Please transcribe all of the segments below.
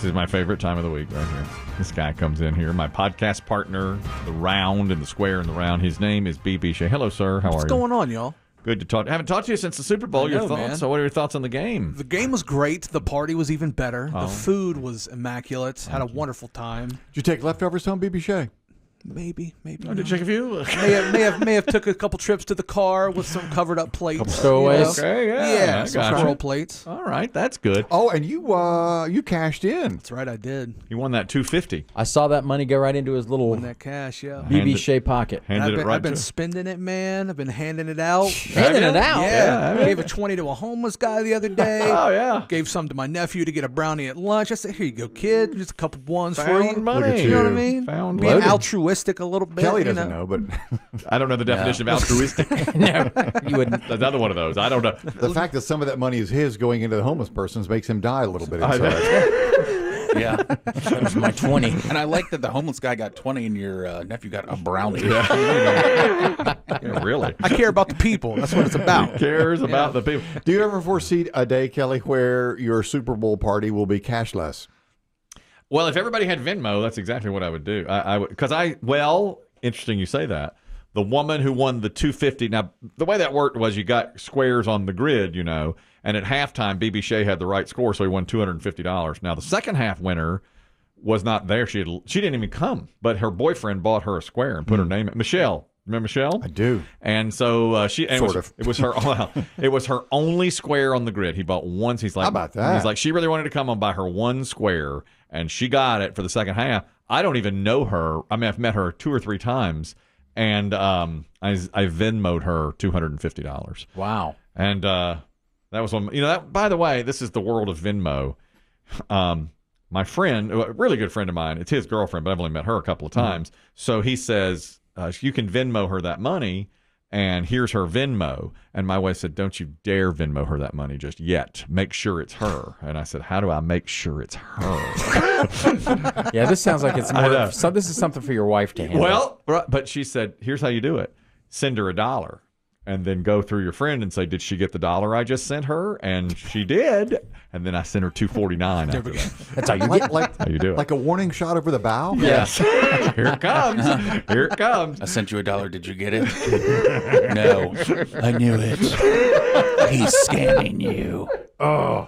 is my favorite time of the week right here. This guy comes in here, my podcast partner, the round and the square and the round. His name is B.B. Shea. Hello, sir. How are you? What's going on, y'all? Good to talk. I haven't talked to you since the Super Bowl. Your thoughts? Man. So what are your thoughts on the game? The game was great. The party was even better. The food was immaculate. Had a wonderful time. Did you take leftovers home, BB Shea? Maybe. Oh, did you check a few? may have took a couple trips to the car with some covered up plates. Couple stowaways. Okay, yeah. Some gotcha. squirrel plates. All right, that's good. Oh, and you cashed in. That's right, I did. You won that $250. I saw that money go right into his little Won that cash, yeah. BB Shea pocket. I've been spending it, man. I've been handing it out. Handing it out? Yeah. I gave a 20 to a homeless guy the other day. Oh, yeah. Gave some to my nephew to get a brownie at lunch. I said, here you go, kid. Just a couple ones for you. Money. Look at You know what I mean? Found Being loaded. altruistic a little bit. Kelly doesn't know, but I don't know the definition of altruistic. No, you wouldn't. Another one of those. I don't know. the fact that some of that money is his going into the homeless person's makes him die a little bit inside. Yeah. That was my 20. And I like that the homeless guy got 20 and your nephew got a brownie. Yeah, really. I care about the people. That's what it's about. Cares about the people. Do you ever foresee a day, Kelly, where your Super Bowl party will be cashless? Well, if everybody had Venmo, that's exactly what I would do. Interesting you say that. The woman who won the $250. Now, the way that worked was you got squares on the grid, and at halftime, BB Shea had the right score, so he won $250. Now, the second half winner was not there. She didn't even come, but her boyfriend bought her a square and put her name in. Michelle. Remember Michelle? I do. And so it was her. Well, it was her only square on the grid. He bought one. He's like, how about that? He's like, she really wanted to come and buy her one square, and she got it for the second half. I don't even know her. I mean, I've met her 2 or 3 times, and I Venmo'd her $250. Wow. And that was one. That, by the way, this is the world of Venmo. My friend, a really good friend of mine, it's his girlfriend, but I've only met her a couple of times. So he says, you can Venmo her that money, and here's her Venmo. And my wife said, don't you dare Venmo her that money just yet. Make sure it's her. And I said, how do I make sure it's her? Yeah, this sounds like it's more. So this is something for your wife to handle. Well, but she said, here's how you do it. Send her $1. And then go through your friend and say, did she get the $1 I just sent her? And she did. And then I sent her $249 after that. That's how you get. How you do it. Like a warning shot over the bow? Yes. Here it comes. Here it comes. I sent you $1. Did you get it? No. I knew it. He's scamming you. Oh.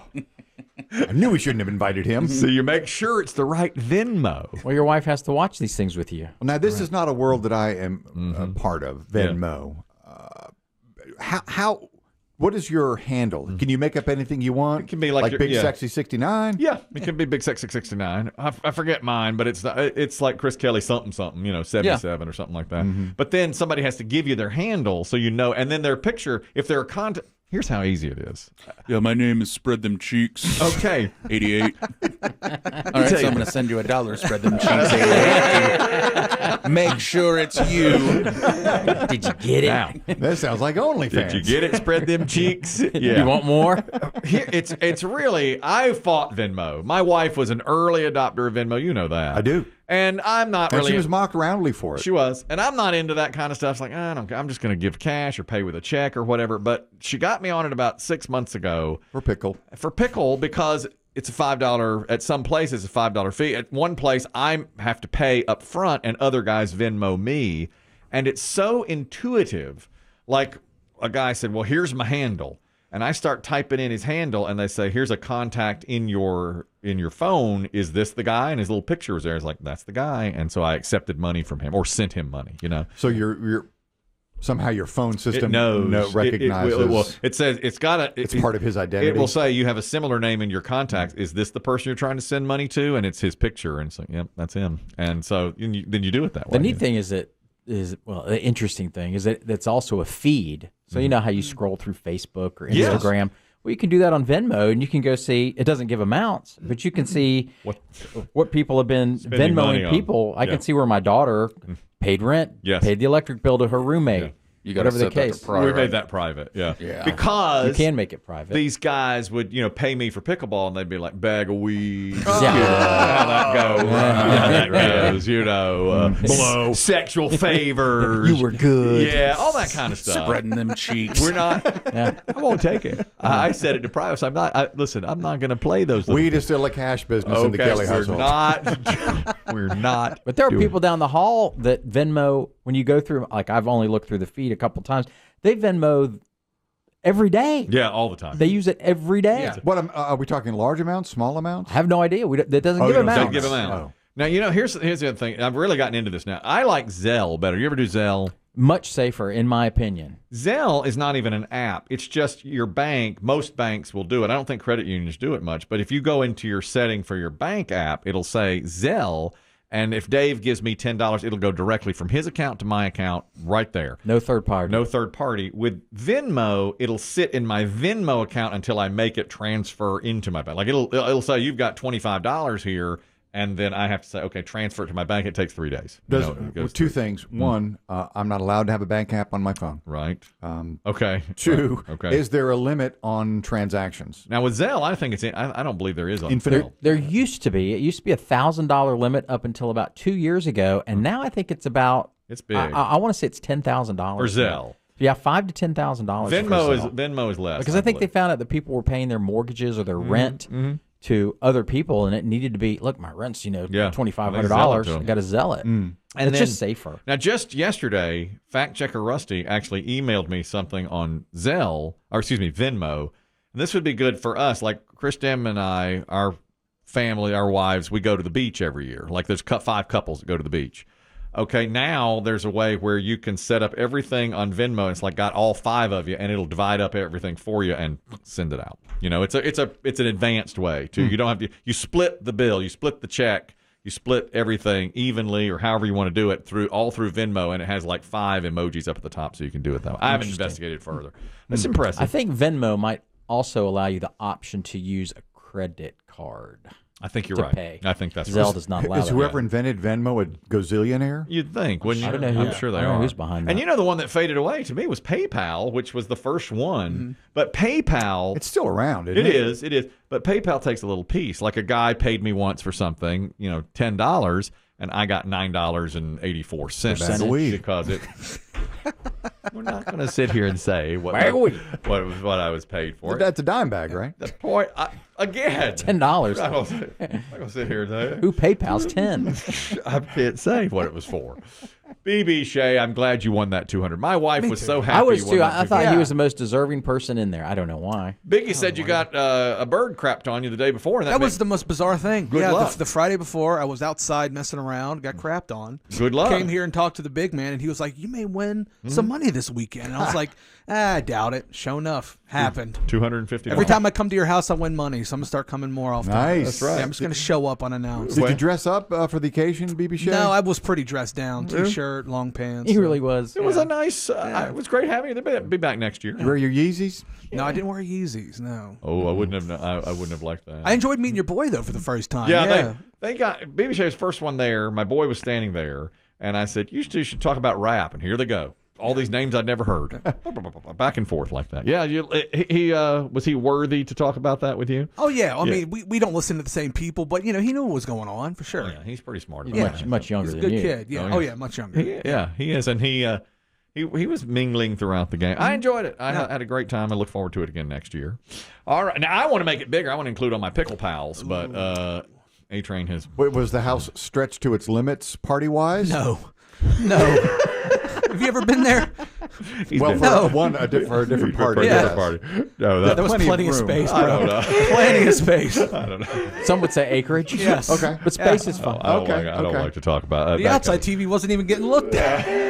I knew we shouldn't have invited him. So you make sure it's the right Venmo. Well, your wife has to watch these things with you. Well, now, this is not a world that I am a part of, Venmo. Yeah. What is your handle? Can you make up anything you want? It can be like Big Sexy 69? Yeah, it can be Big Sexy 69. I forget mine, but it's like Chris Kelly something, 77 or something like that. Mm-hmm. But then somebody has to give you their handle so you know, and then their picture, if they're a contact. Here's how easy it is. Yeah, my name is Spread Them Cheeks. Okay. 88. All right, so I'm going to send you $1. Spread Them Cheeks. 88. Make sure it's you. Did you get it? Now, that sounds like OnlyFans. Did you get it? Spread them cheeks. Yeah. You want more? Here, it's really, I fought Venmo. My wife was an early adopter of Venmo. You know that. I do. And I'm not and really. She was mocked roundly for it. She was. And I'm not into that kind of stuff. It's like, I'm just going to give cash or pay with a check or whatever. But she got me on it about 6 months ago. For pickle, because it's a $5. At some places, a $5 fee. At one place, I have to pay up front, and other guys Venmo me. And it's so intuitive. Like a guy said, well, here's my handle. And I start typing in his handle, and they say, here's a contact in your phone. Is this the guy? And his little picture was there. It's like, that's the guy. And so I accepted money from him or sent him money, So you're somehow your phone system It recognizes. it says it's part of his identity. It will say you have a similar name in your contacts. Is this the person you're trying to send money to? And it's his picture. And so, yep, that's him. And so then you do it that way. The neat thing is the interesting thing is that that's also a feed. So you know how you scroll through Facebook or Instagram? Yes. Well, you can do that on Venmo, and you can go see, it doesn't give amounts, but you can see what people have been Venmoing people. I can see where my daughter paid rent, paid the electric bill to her roommate, You got to Whatever the set that case. to prior. We made that private, yeah. Yeah. Because You can make it private. these guys would, pay me for pickleball, and they'd be like, bag of weed. Yeah. How that goes. How that goes, Blow. sexual favors. You were good. Yeah, all that kind of stuff. Spreading them cheeks. We're not. Yeah. I won't take it. I said it to private. So I'm not. Listen, I'm not going to play those. Weed is still a cash business in the Kelly household. We're not. But there are doing people down the hall that Venmo, when you go through, like I've only looked through the feed a couple times, they Venmo every day. Yeah, all the time. They use it every day. Yeah. What are we talking? Large amounts, small amounts? I have no idea. That doesn't give you them don't out. Don't give them out. Oh. Now, here's the other thing. I've really gotten into this now. I like Zelle better. You ever do Zelle? Much safer, in my opinion. Zelle is not even an app. It's just your bank. Most banks will do it. I don't think credit unions do it much. But if you go into your setting for your bank app, it'll say Zelle. And if Dave gives me $10, it'll go directly from his account to my account right there. No third party. No third party. With Venmo, it'll sit in my Venmo account until I make it transfer into my bank. Like it'll say you've got $25 here, and then I have to say, okay, transfer it to my bank. It takes 3 days. It goes Two through. things. One, I'm not allowed to have a bank app on my phone. Right. Okay. Two, Okay. is there a limit on transactions? Now with Zelle, I think I don't believe there is on Infinite. Zelle. There used to be. It used to be $1,000 limit up until about 2 years ago, and now I think it's about. It's big. I want to say it's $10,000 For Zelle. Yeah, $5,000 to $10,000. Venmo is less. because I think they found out that people were paying their mortgages or their rent to other people, and it needed to be. Look, my rent's $2,500. I got to Zelle it, and it's then- just safer. Now, just yesterday, fact checker Rusty actually emailed me something on Venmo. And this would be good for us. Like Chris Demm and I, our family, our wives, we go to the beach every year. Like there's 5 couples that go to the beach. Okay, now there's a way where you can set up everything on Venmo. It's like got all 5 of you, and it'll divide up everything for you and send it out. It's an advanced way too. You don't have to. You split the bill. You split the check. You split everything evenly, or however you want to do it through Venmo, and it has like 5 emojis up at the top, so you can do it that way. I haven't investigated further. That's impressive. I think Venmo might also allow you the option to use a credit card. I think you're to right. pay. I think that's Zelle right. does not allow Is that. whoever invented Venmo a gazillionaire? You'd think, wouldn't you? I don't know who, I'm sure they I don't know are. who's behind that. And the one that faded away to me was PayPal, which was the first one. But PayPal, It's still around, isn't it it? is. But PayPal takes a little piece. Like a guy paid me once for something, $10, and I got $9.84 Bag of weed. because it. We're not going to sit here and say what Bag of weed. what I was paid for. That's a dime bag, right? The point again. $10. I'm not going to sit here and say Who PayPal's 10? I can't say what it was for. BB Shea, I'm glad you won that 200. My wife was so happy. I was you won too. that I thought 200. he was the most deserving person in there. I don't know why. Biggie said you got a bird crapped on you the day before. And That was the most bizarre thing. Good luck. The Friday before, I was outside messing around, got crapped on. Good luck. Came here and talked to the big man, and he was like, "You may win some money this weekend." And I was like, I doubt it. Sure enough, happened. $250. Every time I come to your house, I win money, so I'm going to start coming more often. Nice. That's right. Yeah, I'm just going to show up unannounced. Did you dress up for the occasion, BB Shea? No, I was pretty dressed down. T-shirt, long pants. He really was. It was a nice. It was great having you. Be back next year. You wear your Yeezys? No, I didn't wear Yeezys, no. Oh, I wouldn't have. I wouldn't have liked that. I enjoyed meeting your boy, though, for the first time. Yeah, they got BB Shea's first one there. My boy was standing there, and I said, "You two should talk about rap." And here they go. All these names I'd never heard, back and forth like that. Yeah, he was he worthy to talk about that with you? Oh, yeah. I mean, we don't listen to the same people, but, he knew what was going on, for sure. Oh, yeah, he's pretty smart. He's About much younger He's a than good you. kid. Yeah. Oh, yeah, much younger. He is, and he was mingling throughout the game. I enjoyed it. I had a great time. I look forward to it again next year. All right, now I want to make it bigger. I want to include all my pickle pals, but A-Train has. Wait, was the house stretched to its limits party-wise? No. Have you ever been there? Well, for a different party. Yeah. Party. No, There was plenty of room. space, I bro. don't know. Plenty of space. I don't know. Some would say acreage. Yes. Okay. But space is fun. I don't, Okay, I don't okay. like to talk about The outside TV wasn't even getting looked at.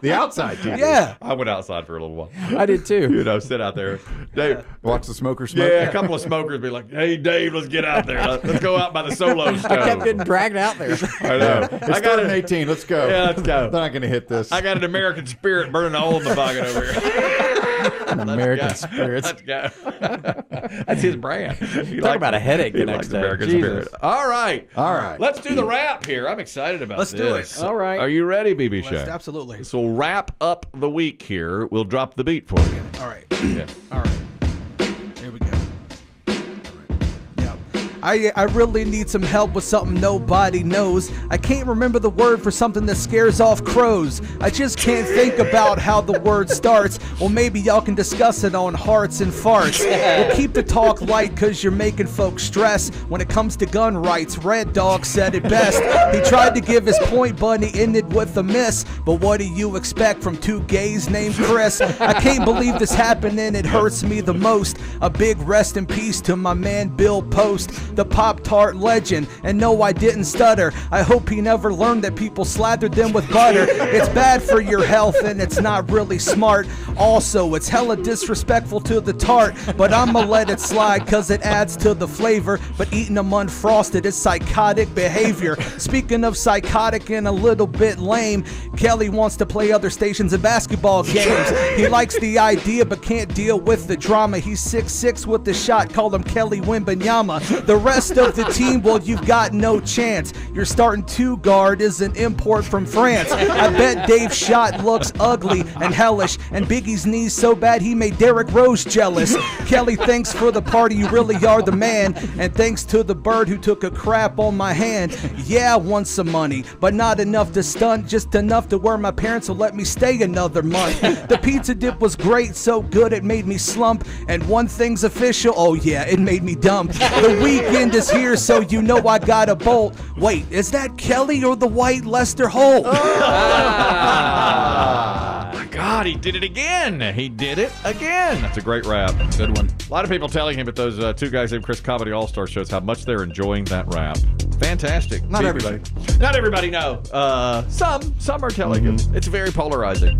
The outside TV. Yeah. I went outside for a little while. I did too. Sit out there. Dave, Watch the smokers smoke. yeah, a couple of smokers be like, "Hey, Dave, let's get out there. Let's go out by the solo stove." I kept getting dragged out there. I know. It's 3:18. Let's go. Yeah, let's go. They're not going to hit this. I got an American Spirit burning a hole in the pocket over here. American spirits. Let's go. That's his brand. Talk about a headache the next day. American Jesus. spirit. All right. All right. Let's do the wrap here. I'm excited about Let's this. do it. All right. Are you ready, BB Shea? Absolutely. So we'll wrap up the week here. We'll drop the beat for you. All right. Yeah. All right. Here we go. I really need some help with something nobody knows. I can't remember the word for something that scares off crows. I just can't think about how the word starts. Well, maybe y'all can discuss it on Hearts and Farts. We'll keep the talk light cause you're making folks stress. When it comes to gun rights, Red Dog said it best. He tried to give his point, but he ended with a miss. But what do you expect from two gays named Chris? I can't believe this happened and it hurts me the most. A big rest in peace to my man Bill Post, the Pop-Tart legend. And no, I didn't stutter. I hope he never learned that people slathered them with butter. It's bad for your health and it's not really smart. Also, it's hella disrespectful to the tart, but I'ma let it slide cause it adds to the flavor. But eating them unfrosted is psychotic behavior. Speaking of psychotic and a little bit lame, Kelly wants to play other stations and basketball games. He likes the idea but can't deal with the drama. He's 6'6" with the shot, call him Kelly Wembanyama. The rest of the team, well, you've got no chance. Your starting two guard is an import from France. I bet Dave's shot looks ugly and hellish, and Biggie's knees so bad he made Derrick Rose jealous. Kelly, thanks for the party, you really are the man. And thanks to the bird who took a crap on my hand. Yeah, I won some money, but not enough to stunt, just enough to where my parents will let me stay another month. The pizza dip was great, so good it made me slump. And one thing's official, oh yeah, it made me dump. The weekend is here, so you know I got a bolt. Wait, is that Kelly or the white Lester Holt? My God, he did it again. He did it again. That's a great rap. Good one. A lot of people telling him at those two guys named Chris Comedy All-Star shows how much they're enjoying that rap. Fantastic. Not everybody. Not everybody, no. Some are telling him. It's very polarizing.